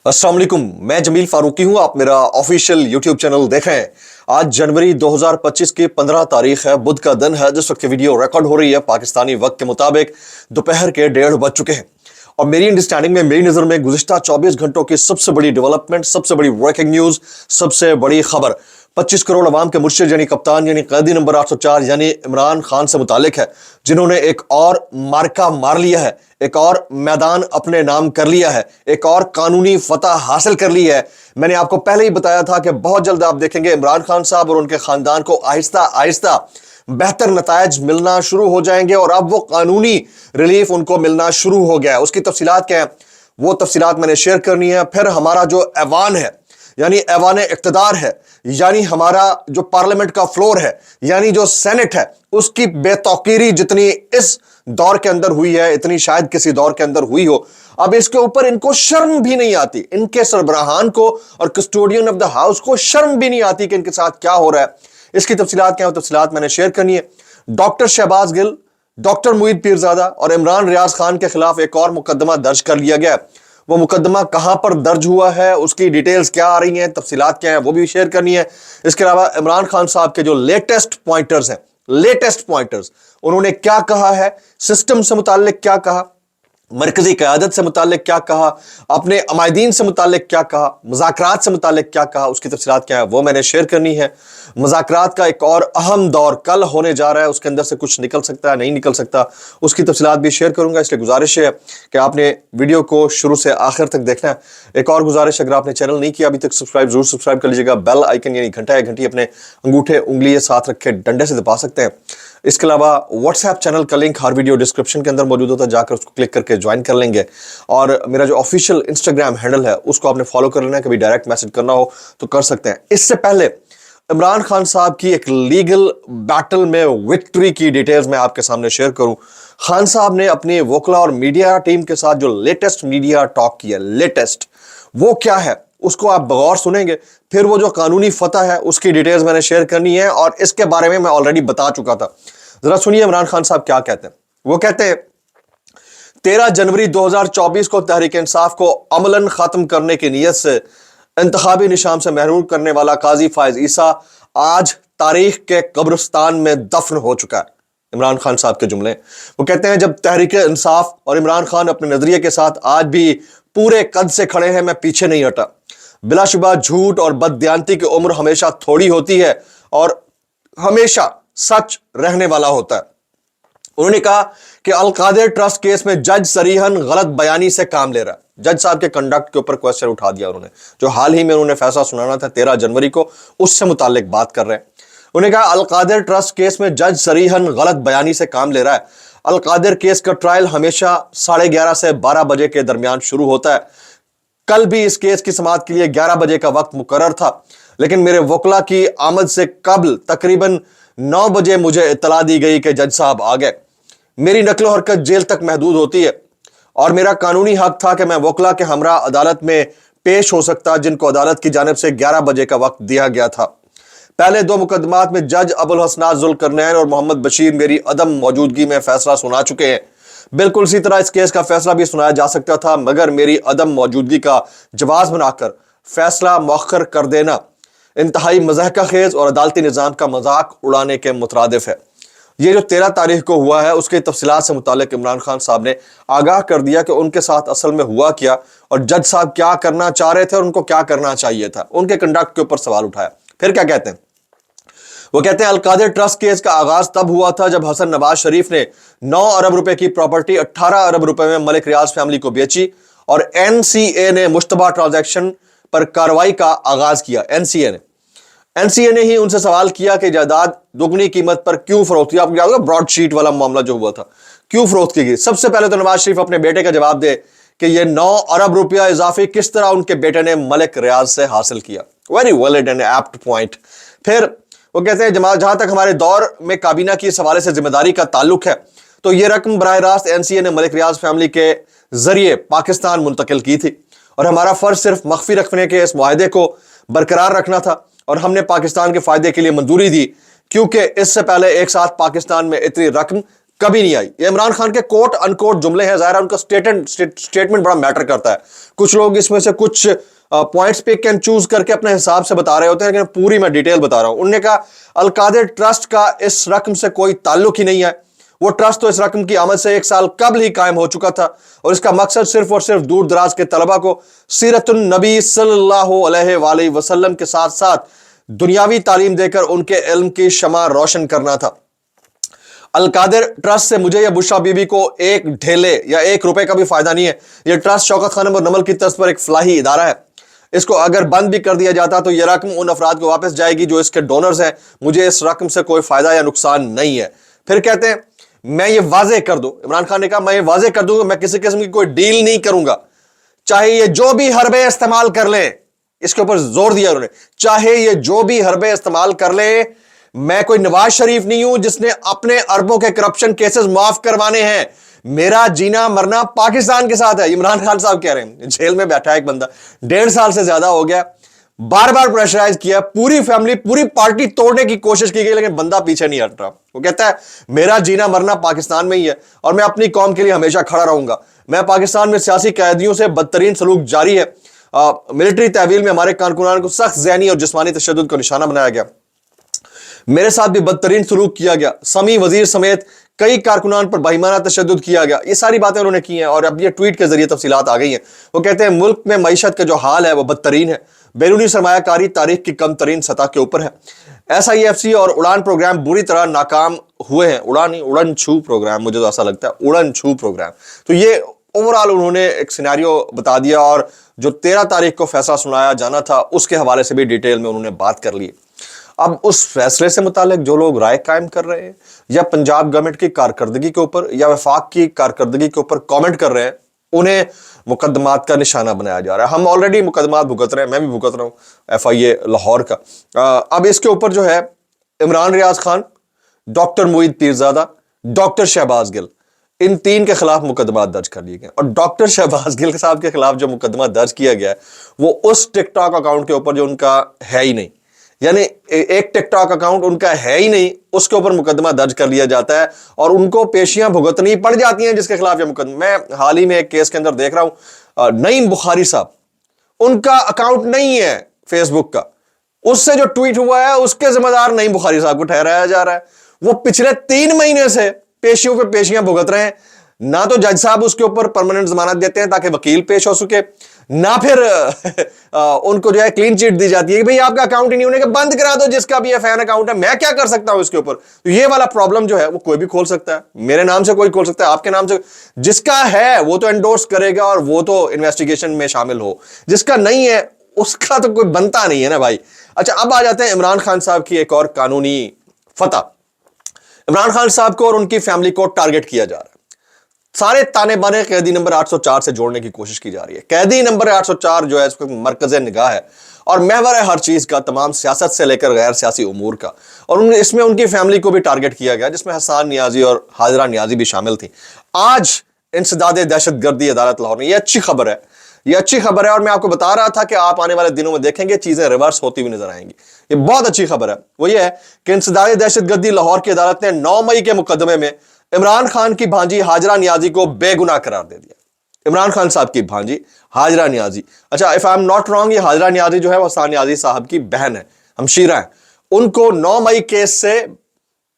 अस्सलाम वालेकुम, मैं जमील फारूकी हूं। आप मेरा ऑफिशियल यूट्यूब चैनल देख रहे हैं। आज जनवरी 2025 की 15 तारीख है, बुध का दिन है। जिस वक्त वीडियो रिकॉर्ड हो रही है पाकिस्तानी वक्त के मुताबिक दोपहर के 1:30 बज चुके हैं। और मेरी अंडरस्टैंडिंग में, मेरी नज़र में गुज़िश्ता 24 घंटों की सबसे बड़ी डेवलपमेंट, सबसे बड़ी ब्रेकिंग न्यूज़, सबसे बड़ी खबर 25 करोड़ अवाम के मुर्शिद यानी कप्तान यानी कैदी नंबर 804 यानी इमरान खान से मुतालिक है, जिन्होंने एक और मार्का मार लिया है, एक और मैदान अपने नाम कर लिया है, एक और कानूनी फतह हासिल कर ली है। मैंने आपको पहले ही बताया था कि बहुत जल्द आप देखेंगे इमरान खान साहब और उनके खानदान को आहिस्ता आहिस्ता बेहतर नतायज मिलना शुरू हो जाएंगे और अब वो कानूनी रिलीफ उनको मिलना शुरू हो गया है। उसकी तफसीलात क्या है, वो तफसीलात मैंने शेयर करनी है। फिर हमारा जो ऐवान है यानी ऐवान इक़्तिदार है, यानी हमारा जो पार्लियामेंट का फ्लोर है, यानी जो सेनेट है, उसकी बेतौकीरी जितनी इस दौर के अंदर हुई है, इतनी शायद किसी दौर के अंदर हुई हो। अब इसके ऊपर इनको शर्म भी नहीं आती, इनके सरबराहान को और कस्टोडियन ऑफ द हाउस को शर्म भी नहीं आती कि इनके साथ क्या हो रहा है। इसकी तफसीलात क्या है, तफसीलात मैंने शेयर करनी है। डॉक्टर शहबाज गिल, डॉक्टर मुईद पीरजादा और इमरान रियाज खान के खिलाफ एक और मुकदमा दर्ज कर लिया गया। वो मुकदमा कहां पर दर्ज हुआ है, उसकी डिटेल्स क्या आ रही हैं, तफसीलात क्या है, वो भी शेयर करनी है। इसके अलावा इमरान खान साहब के जो लेटेस्ट पॉइंटर्स हैं, लेटेस्ट पॉइंटर्स, उन्होंने क्या कहा है, सिस्टम से मुताल्लिक क्या कहा, मरकजी क़यादत से मुताल्लिक क्या कहा, अपने अमायदीन से मुताल्लिक क्या कहा, मुज़ाकरात से मुताल्लिक क्या कहा, उसकी तफसीलात क्या है, वो मैंने शेयर करनी है। मुज़ाकरात का एक और अहम दौर कल होने जा रहा है, उसके अंदर से कुछ निकल सकता है, नहीं निकल सकता, उसकी तफसीलात भी शेयर करूंगा। इसलिए गुजारिश है कि आपने वीडियो को शुरू से आखिर तक देखना है। एक और गुजारिश, अगर आपने चैनल नहीं किया अभी तक, सब्सक्राइब जरूर सब्सक्राइब कर लीजिएगा। बेल आइकन यानी घंटा या घंटी अपने अंगूठे उंगली के साथ रखे डंडे से दबा सकते हैं। इसके अलावा व्हाट्सएप चैनल का लिंक हर वीडियो डिस्क्रिप्शन के अंदर मौजूद होता है, जाकर उसको क्लिक करके ज्वाइन कर लेंगे। और मेरा जो ऑफिशियल इंस्टाग्राम हैंडल है उसको आपने फॉलो कर लेना है, कभी डायरेक्ट मैसेज करना हो तो कर सकते हैं। इससे पहले इमरान खान साहब की एक लीगल बैटल में विक्ट्री की डिटेल्स मैं आपके सामने शेयर करूं। खान साहब ने अपनी वोकला और मीडिया टीम के साथ जो लेटेस्ट मीडिया टॉक किया, लेटेस्ट, वो क्या है उसको आप बगौर सुनेंगे। फिर वो जो कानूनी फतह है उसकी डिटेल्स मैंने शेयर करनी है और इसके बारे में मैं ऑलरेडी बता चुका था। जरा सुनिए इमरान खान साहब क्या कहते हैं। वो कहते हैं 13 जनवरी 2024 को तहरीक इंसाफ को अमलन खत्म करने की नीयत से इंतखाबी निशान से महरूम करने वाला काजी फायज ईसा आज तारीख के कब्रिस्तान में दफन हो चुका है। इमरान खान साहब के जुमले। वो कहते हैं जब तहरीक इंसाफ और इमरान खान अपने नजरिए के साथ आज भी पूरे कद से खड़े हैं, मैं पीछे नहीं हटा। बिलाशुबा झूठ और बददियानती की उम्र हमेशा थोड़ी होती है और हमेशा सच रहने वाला होता है। उन्होंने कहा कि अलकादिर ट्रस्ट केस में जज सरीहन गलत बयानी से काम ले रहा है। जज साहब के कंडक्ट के ऊपर क्वेश्चन उठा दिया उन्होंने, जो हाल ही में उन्होंने फैसला सुनाना था 13 जनवरी को, उससे मुतालिक बात कर रहे हैं। उन्होंने कहा अलकादिर ट्रस्ट केस में जज सरीहन गलत बयानी से काम ले रहा है। अलकादिर केस का ट्रायल हमेशा 11:30 से 12 बजे के दरमियान शुरू होता है। कल भी इस केस की समाअत के लिए 11 बजे का वक्त मुकर्रर था, लेकिन मेरे वकला की आमद से कबल तकरीबन 9 बजे मुझे इत्तला दी गई कि जज साहब आ गए। मेरी नकलो हरकत जेल तक महदूद होती है और मेरा कानूनी हक था कि मैं वकला के हमरा अदालत में पेश हो सकता, जिनको अदालत की जानिब से 11 बजे का वक्त दिया गया था। पहले 2 मुकदमात में जज अबुल हसनात जुल्करनैन और मोहम्मद बशीर मेरी अदम मौजूदगी में फैसला सुना चुके हैं। बिल्कुल इसी तरह इस केस का फैसला भी सुनाया जा सकता था, मगर मेरी अदम मौजूदगी का जवाब बनाकर फैसला मौखर कर देना इंतहाई मज़ाहिका खेज और अदालती निज़ाम का मजाक उड़ाने के मुतरादिफ है। ये जो 13 तारीख को हुआ है उसके तफसीलात से मुतालिक इमरान खान साहब ने आगाह कर दिया कि उनके साथ असल में हुआ क्या और जज साहब क्या करना चाह रहे थे और उनको क्या करना चाहिए था। उनके कंडक्ट के ऊपर सवाल उठाया। फिर क्या कहते हैं, वो कहते हैं अलकादिर ट्रस्ट केस का आगाज तब हुआ था जब हसन नवाज शरीफ ने 9 अरब रुपए की प्रॉपर्टी 18 अरब रुपए में मलिक रियाज फैमिली को बेची और एनसीए ने मुश्तबा ट्रांजैक्शन पर कार्रवाई का आगाज किया। एनसीए ने ही उनसे सवाल किया कि जायदाद दुगनी कीमत पर क्यों फरोख्त की। आपको याद होगा ब्रॉड शीट वाला मामला जो हुआ था, क्यों फरोख्त की गई। सबसे पहले तो नवाज शरीफ अपने बेटे का जवाब दे कि ये 9 अरब रुपया इजाफी किस तरह उनके बेटे ने मलिक रियाज से हासिल किया। Very valid and apt point. फिर वो कहते हैं जहां तक हमारे दौर में काबीना की इस हवाले से जिम्मेदारी का ताल्लुक है, तो ये रकम बराह रास्त एनसीए ने मलिक रियाज फैमिली के जरिए पाकिस्तान मुंतकिल की थी और हमारा फर्ज सिर्फ मख्फी रखने के इस मुआहदे को बरकरार रखना था और हमने पाकिस्तान के फायदे के लिए मंजूरी दी, क्योंकि इससे पहले एक साथ पाकिस्तान में इतनी रकम कभी नहीं आई। ये इमरान खान के कोट अनकोट जुमले हैं, ज़ाहिर है उनका स्टेटमेंट बड़ा मैटर करता है। कुछ लोग इसमें से कुछ पॉइंट्स पिक एंड चूज करके अपने हिसाब से बता रहे होते हैं, लेकिन पूरी मैं डिटेल बता रहा हूं। उन्होंने कहा अल-कादिर ट्रस्ट का इस रकम से कोई ताल्लुक ही नहीं है, वो ट्रस्ट तो इस रकम की आमद से 1 साल कबल ही कायम हो चुका था और इसका मकसद सिर्फ और सिर्फ दूर दराज के तलबा को सीरतुन नबी सल्लल्लाहु अलैहि वसल्लम के साथ साथ दुनियावी तालीम देकर उनके इल्म की शमा रोशन करना था। अल-कादिर ट्रस्ट से मुझे या बुशरा बीबी को एक ढेले या 1 रुपए का भी फायदा नहीं है। यह ट्रस्ट शौकत खान और नमल की तर्ज पर एक फलाही इदारा है। इसको अगर बंद भी कर दिया जाता तो यह रकम उन अफराद को वापस जाएगी जो इसके डोनर्स हैं। मुझे इस रकम से कोई फायदा या नुकसान नहीं है। फिर कहते हैं मैं ये वाजे कर दूं, इमरान खान ने कहा मैं ये वाजे कर दूंगा, मैं किसी किस्म की कोई डील नहीं करूंगा, चाहे ये जो भी हरबे इस्तेमाल कर ले। इसके ऊपर जोर दिया उन्होंने, चाहे ये जो भी हरबे इस्तेमाल कर ले, मैं कोई नवाज शरीफ नहीं हूं जिसने अपने अरबों के करप्शन केसेस माफ करवाने हैं। मेरा जीना मरना पाकिस्तान के साथ है। इमरान खान साहब कह रहे हैं, जेल में बैठा है एक बंदा, 1.5 साल से ज्यादा हो गया, बार बार प्रेशराइज किया, पूरी फैमिली पूरी पार्टी तोड़ने की कोशिश की गई, लेकिन बंदा पीछे नहीं हट रहा। वो कहता है मेरा जीना मरना पाकिस्तान में ही है और मैं अपनी कौम के लिए हमेशा खड़ा रहूंगा। मैं पाकिस्तान में सियासी कैदियों से बदतरीन सलूक जारी है। मिलिट्री तहवील में हमारे कारकुनान को सख्त ज़हनी और जिस्मानी तशद्दुद को निशाना बनाया गया। मेरे साथ भी बदतरीन सलूक किया गया। समी वजीर समेत कई कारकुनान पर बेईमाना तशद्दुद किया गया। ये सारी बातें उन्होंने की हैं और अब ये ट्वीट के जरिए तफसीलात आ गई हैं। वो कहते हैं मुल्क में मईशत का जो हाल है वो बदतरीन है, बैरूनी सरमायाकारी तारीख की कम तरीन सतह के ऊपर है। SIFC और उड़ान प्रोग्राम बुरी तरह नाकाम हुए हैं। उड़न छू प्रोग्राम, मुझे तो ऐसा लगता है उड़न छू प्रोग्राम। तो ये ओवरऑल उन्होंने एक सिनेरियो बता दिया और जो 13 तारीख को फैसला सुनाया जाना था उसके हवाले से भी डिटेल में उन्होंने बात कर ली। अब उस फैसले से मुतालिक जो लोग राय कायम कर रहे हैं या पंजाब गवर्नमेंट की कारकर्दगी के ऊपर या वफाक की कारकर्दगी के ऊपर कमेंट कर रहे हैं, उन्हें मुकदमात का निशाना बनाया जा रहा है। हम ऑलरेडी मुकदमात भुगत रहे हैं, मैं भी भुगत रहा हूँ FIA लाहौर का। अब इसके ऊपर जो है इमरान रियाज खान, डॉक्टर मोईद पीरजादा, डॉक्टर शहबाज गिल, इन 3 के खिलाफ मुकदमात दर्ज कर लिए गए। और डॉक्टर शहबाज गिल साहब के खिलाफ जो मुकदमा दर्ज किया गया है वो उस टिकटॉक अकाउंट के ऊपर जो उनका है ही नहीं, यानी एक टिकटॉक अकाउंट उनका है ही नहीं, उसके ऊपर मुकदमा दर्ज कर लिया जाता है और उनको पेशियां भुगतनी पड़ जाती हैं जिसके खिलाफ ये मुकदमा। मैं हाल ही में एक केस के अंदर देख रहा हूं, नईम बुखारी साहब, उनका अकाउंट नहीं है फेसबुक का, उससे जो ट्वीट हुआ है उसके जिम्मेदार नईम बुखारी साहब को ठहराया जा रहा है। वो पिछले 3 महीने से पेशियों पे पेशियां भुगत रहे हैं। ना तो जज साहब उसके ऊपर परमानेंट जमानत देते हैं ताकि वकील पेश हो सके, ना फिर उनको जो है क्लीन चिट दी जाती है कि भाई आपका अकाउंट ही नहीं होने का, बंद करा दो जिसका भी फैन अकाउंट है, मैं क्या कर सकता हूं इसके ऊपर। तो ये वाला प्रॉब्लम जो है वो कोई भी खोल सकता है, मेरे नाम से कोई खोल सकता है, आपके नाम से, जिसका है वो तो एंडोर्स करेगा और वो तो इन्वेस्टिगेशन में शामिल हो, जिसका नहीं है उसका तो कोई बनता नहीं है ना भाई। अच्छा, अब आ जाते हैं इमरान खान साहब की एक और कानूनी फतह। इमरान खान साहब को और उनकी फैमिली को टारगेट किया जा रहा है। सारे ताने बाने कैदी नंबर 804 से जोड़ने की कोशिश की जा रही है। कैदी नंबर 804 जो है इसको मरकज़ निगाह है और महवर है हर चीज का, तमाम सियासत से लेकर गैर सियासी उमूर का। और इसमें उनकी फैमिली को भी टारगेट किया गया, जिसमें हसान नियाजी और हाजरा नियाजी भी शामिल थी। आज इंसदाद दहशतगर्दी अदालत लाहौर में, ये अच्छी खबर है, ये अच्छी खबर है और मैं आपको बता रहा था कि आप आने वाले दिनों में देखेंगे चीजें रिवर्स होती हुई नजर आएंगी। ये बहुत अच्छी खबर है। वो ये है कि इंसदाद दहशतगर्दी लाहौर की अदालत ने 9 मई के मुकदमे में इमरान खान की भांजी हाजरा नियाजी को बेगुनाह करार दे दिया। इमरान खान साहब की भांजी हाजरा नियाजी, अच्छा if I am not wrong, ये हाजरा नियाजी जो है वो हसान नियाजी साहब की बहन है, हमशीरा है। उनको 9 मई केस से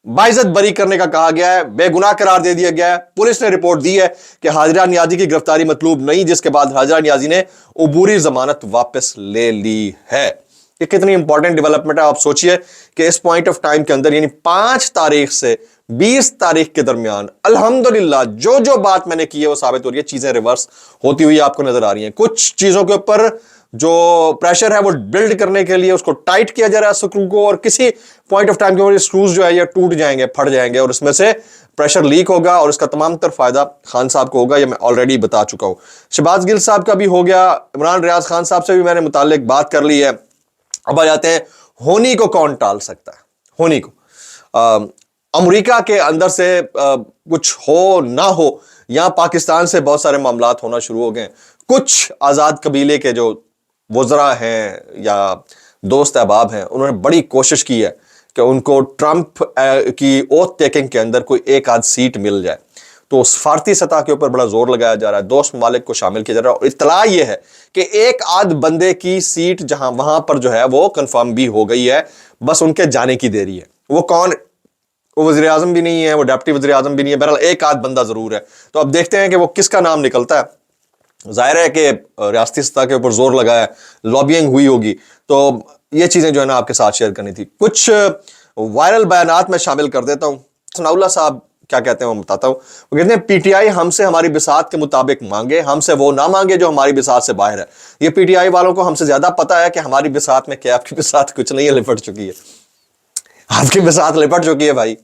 बाइज्जत बरी करने का कहा गया है, बेगुनाह करार दे दिया गया है। पुलिस ने रिपोर्ट दी है कि हाजरा नियाजी की गिरफ्तारी मतलूब नहीं, जिसके बाद हाजरा नियाजी ने उबूरी जमानत वापस ले ली है। ये कितनी इंपॉर्टेंट डेवलपमेंट है। आप सोचिए कि इस पॉइंट ऑफ टाइम के अंदर, यानी 5 तारीख से 20 तारीख के दरमियान अल्हम्दुलिल्लाह जो जो बात मैंने की है वो साबित हो रही है, चीजें रिवर्स होती हुई आपको नजर आ रही हैं। कुछ चीजों के ऊपर जो प्रेशर है वो बिल्ड करने के लिए उसको टाइट किया जा रहा है स्क्रू को, और किसी पॉइंट ऑफ टाइम के ऊपर स्क्रूज जो है ये टूट जाएंगे, फट जाएंगे और इसमें से प्रेशर लीक होगा और इसका तमाम तर फायदा खान साहब को होगा। ये मैं ऑलरेडी बता चुका हूं। शहबाज गिल साहब का भी हो गया, इमरान रियाज खान साहब से भी मैंने मुताल्लिक बात कर ली है। अब आ जाते हैं होनी को कौन टाल सकता है। होनी को अमेरिका के अंदर से कुछ हो ना हो, यहां पाकिस्तान से बहुत सारे मामलात होना शुरू हो गए। कुछ आज़ाद कबीले के जो वज़रा हैं या दोस्त अहबाब हैं, उन्होंने बड़ी कोशिश की है کہ ان کو ٹرمپ کی اوتھ ٹیکنگ کے اندر کوئی ایک آدھ سیٹ مل جائے. تو سفارتی سطح کے اوپر بڑا زور لگایا جا رہا ہے, دوست ممالک کو شامل کیا جا رہا ہے, اور اطلاع یہ ہے کہ ایک آدھ بندے کی سیٹ جہاں وہاں پر جو ہے وہ کنفرم بھی ہو گئی ہے, بس ان کے جانے کی دیری ہے. وہ کون؟ وہ وزیر اعظم بھی نہیں ہے, وہ ڈپٹی وزیر اعظم بھی نہیں ہے, بہرحال ایک آدھ بندہ ضرور ہے. تو اب دیکھتے ہیں کہ وہ کس کا نام نکلتا ہے. ظاہر ہے کہ ریاستی سطح کے اوپر زور لگا ہے, لابینگ ہوئی ہوگی, تو یہ چیزیں جو ہے نا آپ کے ساتھ شیئر کرنی تھی. کچھ وائرل بیانات میں شامل کر دیتا ہوں. ثناء اللہ صاحب کیا کہتے ہیں وہ بتاتا ہوں. وہ کہتے ہیں پی ٹی آئی ہم سے ہماری بساط کے مطابق مانگے, ہم سے وہ نہ مانگے جو ہماری بساط سے باہر ہے. یہ پی ٹی آئی والوں کو ہم سے زیادہ پتا ہے کہ ہماری بساط میں کیا, آپ کی بساط کچھ نہیں ہے, لپٹ چکی ہے. آپ کی بساط لپٹ چکی ہے بھائی,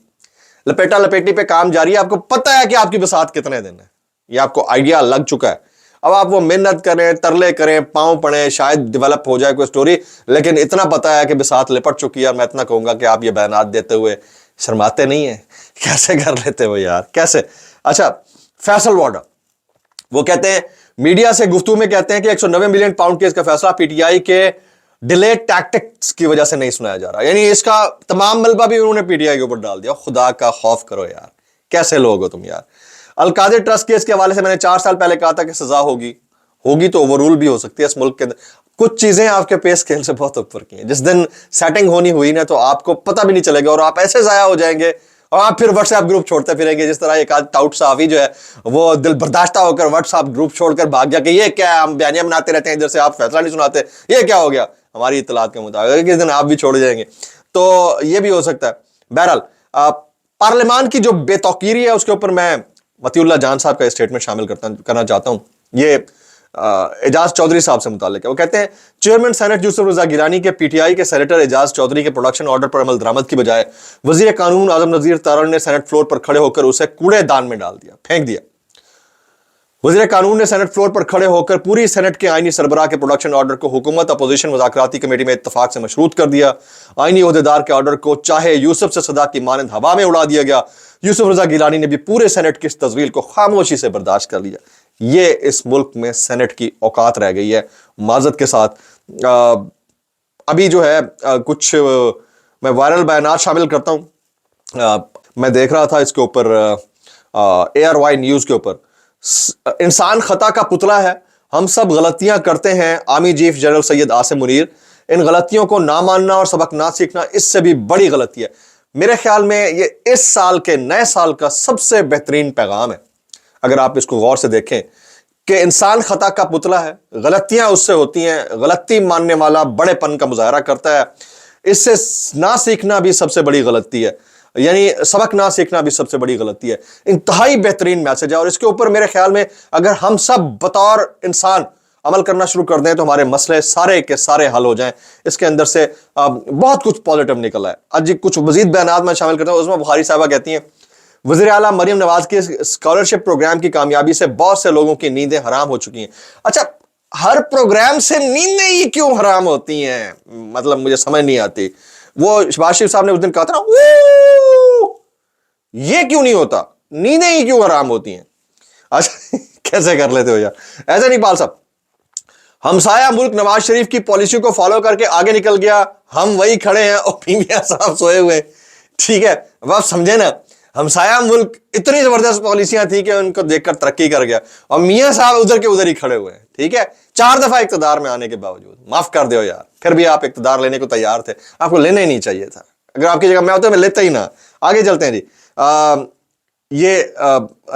لپیٹا لپیٹی پہ کام جاری ہے. آپ کو پتا ہے کہ آپ کی بساط کتنے دن ہے, یہ آپ کو آئیڈیا لگ چکا ہے. اب آپ وہ محنت کریں, ترلے کریں, پاؤں پڑیں, شاید ڈیولپ ہو جائے کوئی سٹوری, لیکن اتنا پتا ہے کہ بساط لپٹ چکی ہے. اور میں اتنا کہوں گا کہ آپ یہ بیانات دیتے ہوئے شرماتے نہیں ہیں. کیسے کر لیتے ہو یار, کیسے؟ اچھا, فیصل وارڈر وہ کہتے ہیں میڈیا سے گفتگو میں کہتے ہیں کہ 190 ملین پاؤنڈ کیس کا فیصلہ پی ٹی آئی کے ڈیلے ٹیکٹکس کی وجہ سے نہیں سنایا جا رہا. یعنی اس کا تمام ملبہ بھی انہوں نے پی ٹی آئی کے اوپر ڈال دیا. خدا کا خوف کرو یار, کیسے لوگ ہو تم یار. القادر ٹرسٹ کیس کے حوالے سے میں نے 4 سال پہلے کہا تھا کہ سزا ہوگی تو اوور رول بھی ہو سکتی ہے اس ملک کے اندر. کچھ چیزیں آپ کے پے اسکیل سے بہت اوپر کی ہیں. جس دن سیٹنگ ہونی ہوئی نا تو آپ کو پتہ بھی نہیں چلے گا, اور آپ ایسے ضائع ہو جائیں گے, اور آپ پھر واٹس ایپ گروپ چھوڑتے پھریں گے. جس طرح ایک آدھ ٹاؤٹ صحافی جو ہے وہ دل برداشتہ ہو کر واٹس ایپ گروپ چھوڑ کر بھاگ گیا کہ یہ کیا ہے, ہم بیانیاں بناتے رہتے ہیں ادھر سے, آپ فیصلہ نہیں سناتے, یہ کیا ہو گیا. ہماری اطلاعات کے مطابق کس دن آپ بھی چھوڑ جائیں گے, تو یہ بھی ہو سکتا ہے. بہرحال پارلیمان کی جو بے توقیری ہے اس کے اوپر میں مطیع اللہ جان صاحب کا اسٹیٹمنٹ شامل کرنا چاہتا ہوں. یہ اعجاز چودھری صاحب سے متعلق ہے. وہ کہتے ہیں چیئرمین سینٹ یوسف رضا گیلانی کے پی ٹی آئی کے سینیٹر اعجاز چودھری کے پروڈکشن آرڈر پر عمل درآمد کی بجائے وزیر قانون اعظم نذیر تارڑ نے سینٹ فلور پر کھڑے ہو کر اسے کوڑے دان میں ڈال دیا, پھینک دیا. وزیر قانون نے سینٹ فلور پر کھڑے ہو کر پوری سینٹ کے آئینی سربراہ کے پروڈکشن آرڈر کو حکومت اپوزیشن مذاکراتی کمیٹی میں اتفاق سے مشروط کر دیا. آئینی عہدیدار کے آرڈر کو چاہے یوسف سے صدا کی مانند ہوا میں اڑا دیا گیا. یوسف رضا گیلانی نے بھی پورے سینٹ کی اس تزویل کو خاموشی سے برداشت کر لیا. یہ اس ملک میں سینٹ کی اوقات رہ گئی ہے. معذرت کے ساتھ ابھی جو ہے کچھ میں وائرل بیانات شامل کرتا ہوں. میں دیکھ رہا تھا اس کے اوپر ARY نیوز کے اوپر, انسان خطا کا پتلا ہے, ہم سب غلطیاں کرتے ہیں. Army chief general Syed Asim Munir, ان غلطیوں کو نہ ماننا اور سبق نہ سیکھنا اس سے بھی بڑی غلطی ہے. میرے خیال میں یہ اس سال کے نئے سال کا سب سے بہترین پیغام ہے. اگر آپ اس کو غور سے دیکھیں کہ انسان خطا کا پتلا ہے, غلطیاں اس سے ہوتی ہیں, غلطی ماننے والا بڑے پن کا مظاہرہ کرتا ہے, اس سے نہ سیکھنا بھی سب سے بڑی غلطی ہے. یعنی سبق نہ سیکھنا بھی سب سے بڑی غلطی ہے. انتہائی بہترین میسج ہے, اور اس کے اوپر میرے خیال میں اگر ہم سب بطور انسان عمل کرنا شروع کر دیں تو ہمارے مسئلے سارے کے سارے حل ہو جائیں. اس کے اندر سے بہت کچھ پازیٹیو نکلا ہے. آج کچھ مزید بیانات میں شامل کرتا ہوں. عظمیٰ بخاری صاحبہ کہتی ہیں وزیر اعلیٰ مریم نواز کے اسکالرشپ پروگرام کی کامیابی سے بہت سے لوگوں کی نیندیں حرام ہو چکی ہیں. اچھا, ہر پروگرام سے نیندیں ہی کیوں حرام ہوتی ہیں, مطلب مجھے سمجھ نہیں آتی. وہ شہباز شریف صاحب نے اس دن کہا تھا نا, یہ کیوں نہیں ہوتا, نیندیں ہی کیوں حرام ہوتی ہیں. اچھا کیسے کر لیتے ہو یار, ایسے نہیں پال صاحب. ہمسایہ ملک نواز شریف کی پالیسی کو فالو کر کے آگے نکل گیا, ہم وہی کھڑے ہیں اور میاں صاحب سوئے ہوئے. ٹھیک ہے, اب آپ سمجھے نا, ہمسایہ ملک اتنی زبردست پالیسیاں تھیں کہ ان کو دیکھ کر ترقی کر گیا, اور میاں صاحب ادھر کے ادھر ہی کھڑے ہوئے ہیں. ٹھیک ہے, 4 دفعہ اقتدار میں آنے کے باوجود, معاف کر دیو یار, پھر بھی آپ اقتدار لینے کو تیار تھے. آپ کو لینا ہی نہیں چاہیے تھا. اگر آپ کی جگہ میں ہوتا میں لیتا ہی نہ. آگے چلتے ہیں جی. یہ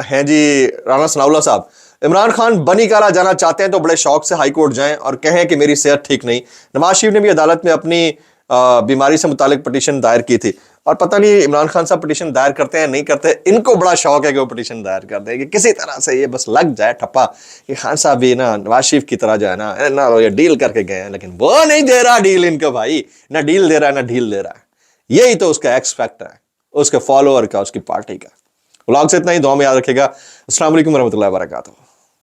ہیں جی رانا ثناء اللہ صاحب. عمران خان بنی کالا جانا چاہتے ہیں تو بڑے شوق سے ہائی کورٹ جائیں اور کہیں کہ میری صحت ٹھیک نہیں. نواز شریف نے بھی عدالت میں اپنی بیماری سے متعلق پٹیشن دائر کی تھی, اور پتہ نہیں عمران خان صاحب پٹیشن دائر کرتے ہیں نہیں کرتے. ان کو بڑا شوق ہے کہ وہ پٹیشن دائر کر دیں, کہ کسی طرح سے یہ بس لگ جائے ٹھپا کہ خان صاحب بھی نا نواز شریف کی طرح جو ہے نا یہ ڈیل کر کے گئے ہیں, لیکن وہ نہیں دے رہا ڈیل ان کو بھائی, نہ ڈیل دے رہا ہے نہ ڈھیل دے رہا ہے. یہی تو اس کا ایکس فیکٹر ہے, اس کے فالوور کا, اس کی پارٹی کا. ولاگ سے اتنا ہی, دعا میں یاد رکھے گا. السلام علیکم ورحمۃ اللہ وبرکاتہ.